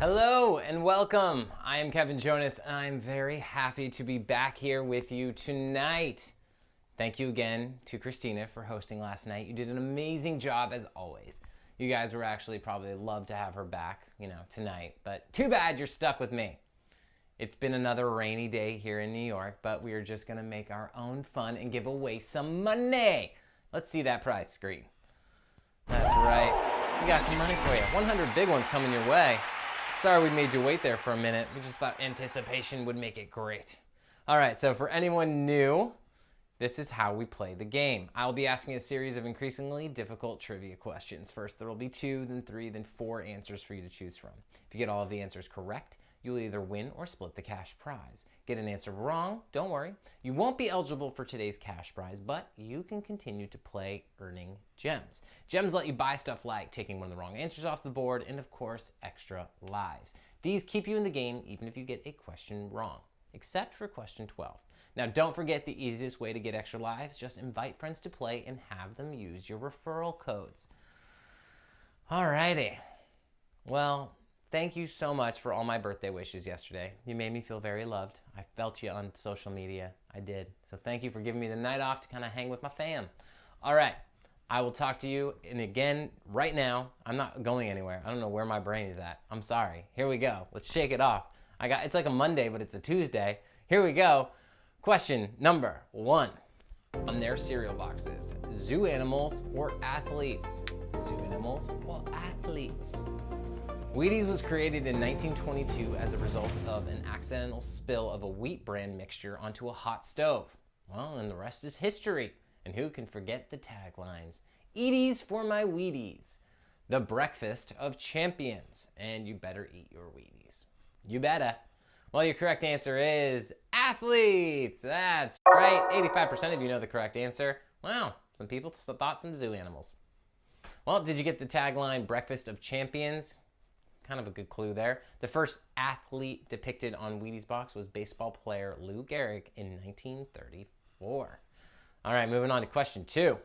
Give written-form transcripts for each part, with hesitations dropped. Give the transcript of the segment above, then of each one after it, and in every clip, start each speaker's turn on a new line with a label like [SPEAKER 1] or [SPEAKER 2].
[SPEAKER 1] Hello and welcome. I am Kevin Jonas and I'm very happy to be back here with you tonight. Thank you again to Christina for hosting last night. You did an amazing job as always. You guys were actually probably love to have her back, tonight, but too bad you're stuck with me. It's been another rainy day here in New York, but we are just gonna make our own fun and give away some money. Let's see that prize screen. That's right. We got some money for you. 100 big ones coming your way. Sorry we made you wait there for a minute. We just thought anticipation would make it great. All right, so for anyone new, this is how we play the game. I'll be asking a series of increasingly difficult trivia questions. First, there will be 2, then 3, then 4 answers for you to choose from. If you get all of the answers correct, you'll either win or split the cash prize. Get an answer wrong, don't worry. You won't be eligible for today's cash prize, but you can continue to play earning gems. Gems let you buy stuff like taking one of the wrong answers off the board and, of course, extra lives. These keep you in the game even if you get a question wrong, except for question 12. Now, don't forget the easiest way to get extra lives. Just invite friends to play and have them use your referral codes. Alrighty. Well, thank you so much for all my birthday wishes yesterday. You made me feel very loved. I felt you on social media. I did. So thank you for giving me the night off to kind of hang with my fam. All right. I will talk to you, and again, right now, I'm not going anywhere. I don't know where my brain is at. I'm sorry. Here we go. Let's shake it off. It's like a Monday, but it's a Tuesday. Here we go. Question number 1. On their cereal boxes, zoo animals or athletes? Zoo animals or athletes? Wheaties was created in 1922 as a result of an accidental spill of a wheat bran mixture onto a hot stove. Well, and the rest is history. And who can forget the taglines? Eaties for my Wheaties. The breakfast of champions. And you better eat your Wheaties. You better. Well, your correct answer is athletes. That's right. 85% of you know the correct answer. Wow, some people thought some zoo animals. Well, did you get the tagline breakfast of champions? Kind of a good clue there. The first athlete depicted on Wheaties box was baseball player Lou Gehrig in 1934. All right, moving on to question 2.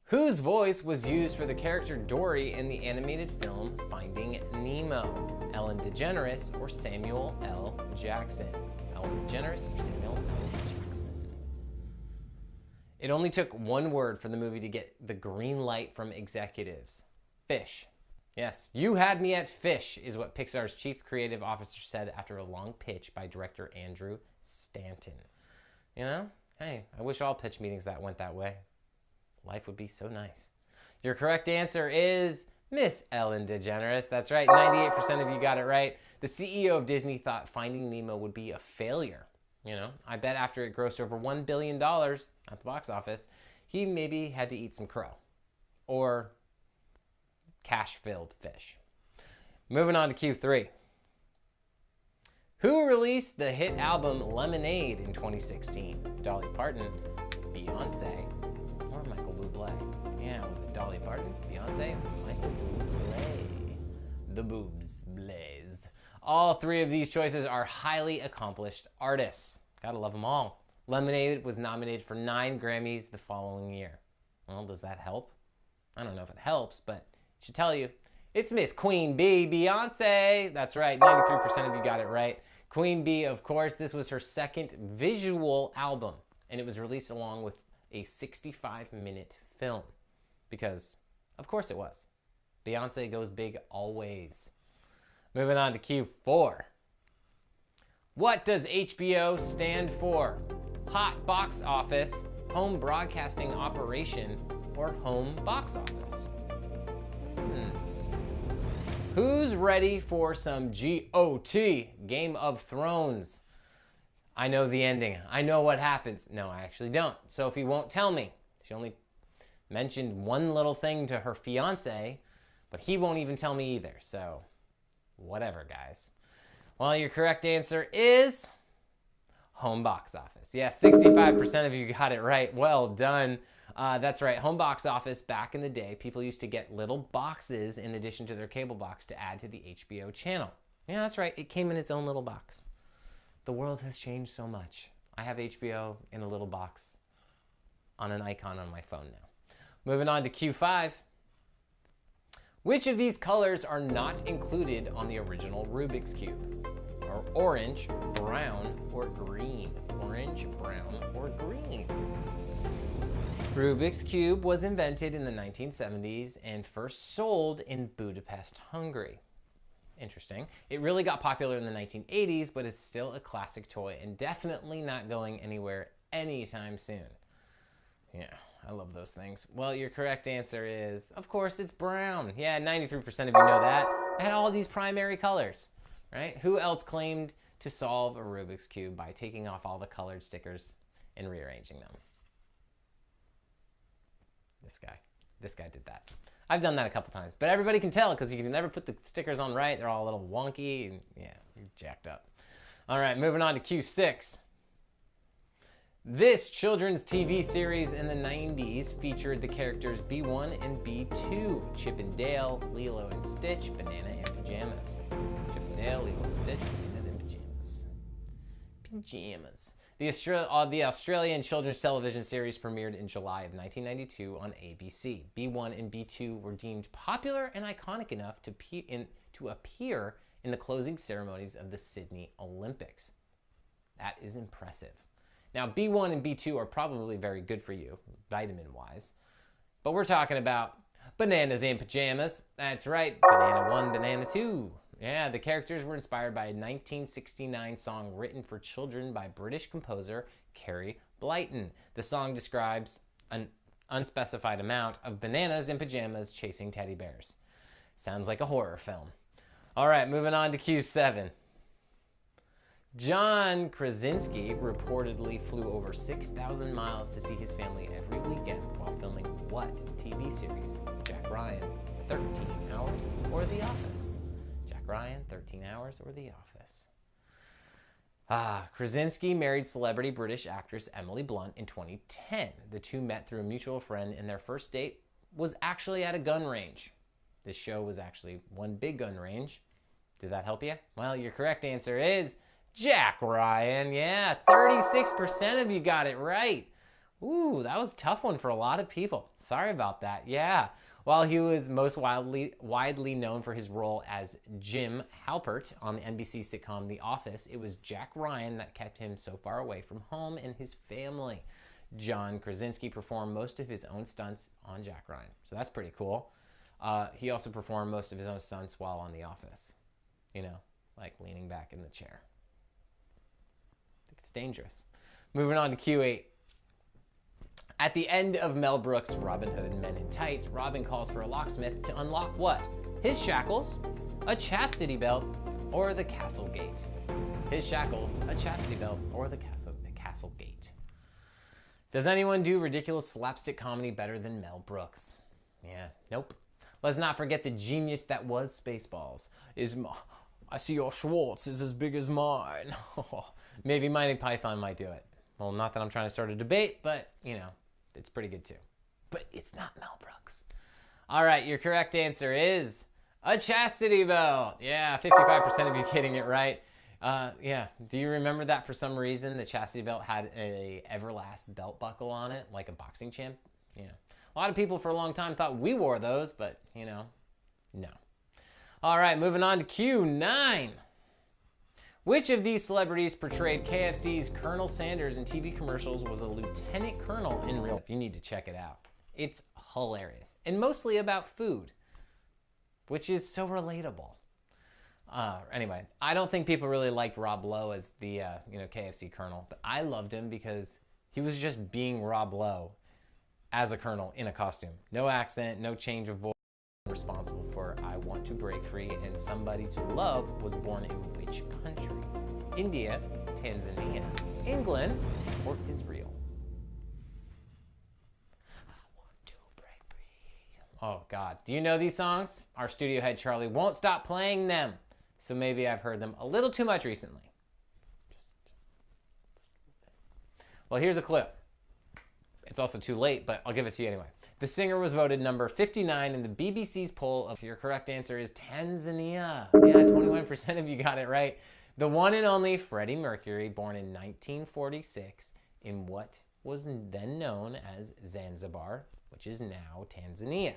[SPEAKER 1] Whose voice was used for the character Dory in the animated film Finding Nemo? Ellen DeGeneres or Samuel L. Jackson? Ellen DeGeneres or Samuel L. Jackson? It only took one word for the movie to get the green light from executives. Fish. Yes, you had me at fish, is what Pixar's chief creative officer said after a long pitch by director Andrew Stanton. Hey, I wish all pitch meetings that went that way. Life would be so nice. Your correct answer is Miss Ellen DeGeneres. That's right, 98% of you got it right. The CEO of Disney thought Finding Nemo would be a failure. I bet after it grossed over $1 billion at the box office, he maybe had to eat some crow. Or cash-filled fish. Moving on to Q3. Who released the hit album Lemonade in 2016? Dolly Parton, Beyonce, or Michael Bublé? Yeah, was it Dolly Parton, Beyonce, Michael Bublé? The boobs blaze. All 3 of these choices are highly accomplished artists. Gotta love them all. Lemonade was nominated for 9 Grammys the following year. Well, does that help? I don't know if it helps, but should tell you, it's Miss Queen Bee, Beyonce. That's right, 93% of you got it right. Queen Bee, of course, this was her second visual album, and it was released along with a 65-minute film, because, of course it was. Beyonce goes big always. Moving on to Q4. What does HBO stand for? Hot Box Office, Home Broadcasting Operation, or Home Box Office? Who's ready for some GOT, Game of Thrones? I know the ending. I know what happens. No, I actually don't. Sophie won't tell me. She only mentioned one little thing to her fiance, but he won't even tell me either. So, whatever, guys. Well, your correct answer is Home Box Office. Yeah, 65% of you got it right. Well done. That's right, Home Box Office, back in the day, people used to get little boxes in addition to their cable box to add to the HBO channel. Yeah, that's right, it came in its own little box. The world has changed so much. I have HBO in a little box on an icon on my phone now. Moving on to Q5. Which of these colors are not included on the original Rubik's Cube? Or orange, brown, or green? Orange, brown, or green? Rubik's Cube was invented in the 1970s and first sold in Budapest, Hungary. Interesting. It really got popular in the 1980s, but is still a classic toy and definitely not going anywhere anytime soon. Yeah, I love those things. Well, your correct answer is, of course, it's brown. Yeah, 93% of you know that. It had all these primary colors, right? Who else claimed to solve a Rubik's Cube by taking off all the colored stickers and rearranging them? This guy did that. I've done that a couple times, but everybody can tell because you can never put the stickers on right. They're all a little wonky and yeah, you're jacked up. All right, moving on to Q6. This children's TV series in the 90s featured the characters B1 and B2, Chip and Dale, Lilo and Stitch, Banana and Pajamas. Chip and Dale, Lilo and Stitch, Bananas and Pajamas. Pajamas. The Australian children's television series premiered in July of 1992 on ABC. B1 and B2 were deemed popular and iconic enough to appear in the closing ceremonies of the Sydney Olympics. That is impressive. Now, B1 and B2 are probably very good for you, vitamin-wise, but we're talking about Bananas and Pajamas. That's right, Banana 1, Banana 2. Yeah, the characters were inspired by a 1969 song written for children by British composer Carrie Blyton. The song describes an unspecified amount of bananas in pajamas chasing teddy bears. Sounds like a horror film. All right, moving on to Q7. John Krasinski reportedly flew over 6,000 miles to see his family every weekend while filming what TV series? Jack Ryan, 13 Hours, or The Office? Ryan, 13 Hours, or The Office. Krasinski married celebrity British actress Emily Blunt in 2010. The two met through a mutual friend, and their first date was actually at a gun range. This show was actually one big gun range. Did that help you? Well, your correct answer is Jack Ryan. Yeah, 36% of you got it right. Ooh, that was a tough one for a lot of people. Sorry about that. Yeah. While he was most widely known for his role as Jim Halpert on the NBC sitcom The Office, it was Jack Ryan that kept him so far away from home and his family. John Krasinski performed most of his own stunts on Jack Ryan, so that's pretty cool. He also performed most of his own stunts while on The Office. You know, like leaning back in the chair. I think it's dangerous. Moving on to Q8. At the end of Mel Brooks' Robin Hood Men in Tights, Robin calls for a locksmith to unlock what? His shackles, a chastity belt, or the castle gate? His shackles, a chastity belt, or the castle gate? Does anyone do ridiculous slapstick comedy better than Mel Brooks? Yeah, nope. Let's not forget the genius that was Spaceballs. I see your Schwartz is as big as mine. Maybe Monty Python might do it. Well, not that I'm trying to start a debate, but, you know, it's pretty good too. But it's not Mel Brooks. All right, your correct answer is a chastity belt. Yeah, 55% of you getting it right. Yeah, do you remember that for some reason the chastity belt had a Everlast belt buckle on it, like a boxing champ? Yeah. A lot of people for a long time thought we wore those, but, you know, no. All right, moving on to Q9. Which of these celebrities portrayed KFC's Colonel Sanders in TV commercials was a lieutenant colonel in real life? You need to check it out. It's hilarious. And mostly about food, which is so relatable. Anyway, I don't think people really liked Rob Lowe as the KFC colonel, but I loved him because he was just being Rob Lowe as a colonel in a costume. No accent, no change of voice. Responsible for I Want to Break Free and Somebody to Love was born in which country? India, Tanzania, England, or Israel? I want to break free. Oh God, do you know these songs? Our studio head Charlie won't stop playing them, so maybe I've heard them a little too much recently. Well, here's a clip. It's also too late, but I'll give it to you anyway. The singer was voted number 59 in the BBC's poll of... Your correct answer is Tanzania. Yeah, 21% of you got it right. The one and only Freddie Mercury, born in 1946 in what was then known as Zanzibar, which is now Tanzania.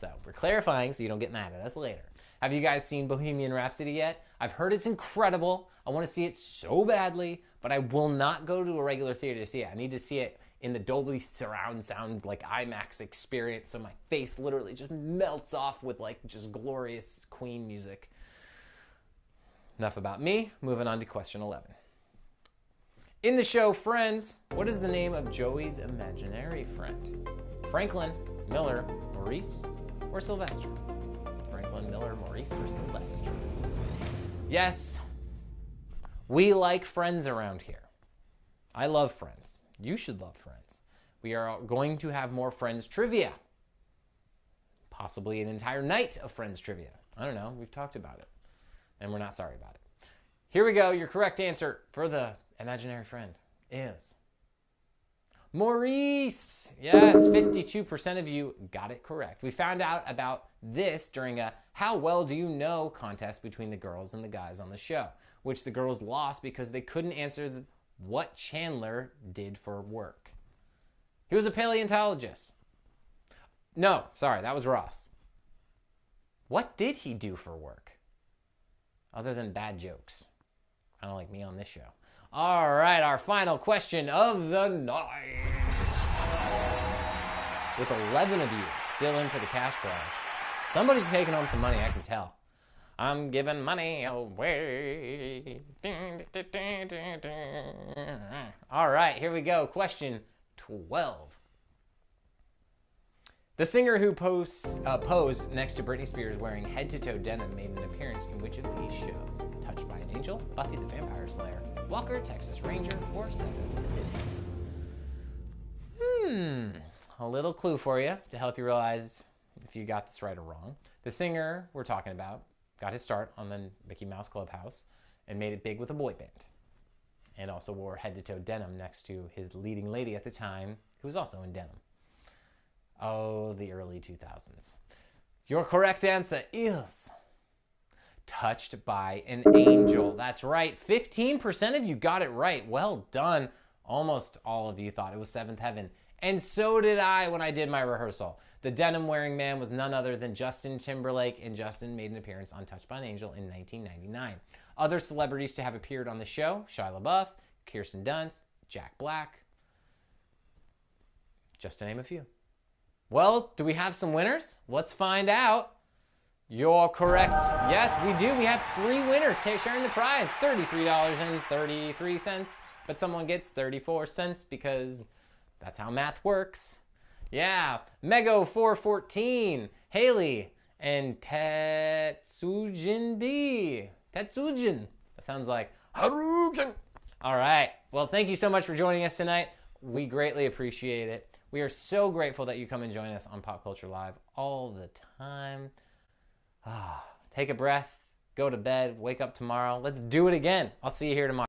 [SPEAKER 1] So we're clarifying so you don't get mad at us later. Have you guys seen Bohemian Rhapsody yet? I've heard it's incredible. I want to see it so badly, but I will not go to a regular theater to see it. I need to see it in the Dolby surround sound, like IMAX experience, so my face literally just melts off with like just glorious Queen music. Enough about me. Moving on to question 11. In the show Friends, what is the name of Joey's imaginary friend? Franklin, Miller, Maurice, or Sylvester? Franklin, Miller, Maurice, or Sylvester? Yes, we like Friends around here. I love Friends. You should love Friends. We are going to have more Friends trivia. Possibly an entire night of Friends trivia. I don't know. We've talked about it. And we're not sorry about it. Here we go. Your correct answer for the imaginary friend is Maurice. Yes, 52% of you got it correct. We found out about this during a How Well Do You Know contest between the girls and the guys on the show, which the girls lost because they couldn't answer what Chandler did for work. He was a paleontologist. No, sorry, that was Ross. What did he do for work? Other than bad jokes. Kind of like me on this show. All right, our final question of the night. With 11 of you still in for the cash prize. Somebody's taking home some money, I can tell. I'm giving money away. All right, here we go. Question 12. The singer who posed next to Britney Spears wearing head-to-toe denim made an appearance in which of these shows? Touched by an Angel, Buffy the Vampire Slayer, Walker, Texas Ranger, or Seven Hidden? A little clue for you to help you realize if you got this right or wrong. The singer we're talking about got his start on the Mickey Mouse Clubhouse and made it big with a boy band. And also wore head-to-toe denim next to his leading lady at the time, who was also in denim. Oh, the early 2000s. Your correct answer is Touched by an Angel. That's right. 15% of you got it right. Well done. Almost all of you thought it was Seventh Heaven. And so did I when I did my rehearsal. The denim-wearing man was none other than Justin Timberlake, and Justin made an appearance on Touched by an Angel in 1999. Other celebrities to have appeared on the show: Shia LaBeouf, Kirsten Dunst, Jack Black. Just to name a few. Well, do we have some winners? Let's find out. You're correct. Yes, we do. We have 3 winners sharing the prize. $33.33. But someone gets 34 cents because that's how math works. Yeah. Mego414, Haley, and Tetsujin D. Tetsujin. That sounds like Haruken. All right. Well, thank you so much for joining us tonight. We greatly appreciate it. We are so grateful that you come and join us on Pop Culture Live all the time. Take a breath, go to bed, wake up tomorrow. Let's do it again. I'll see you here tomorrow.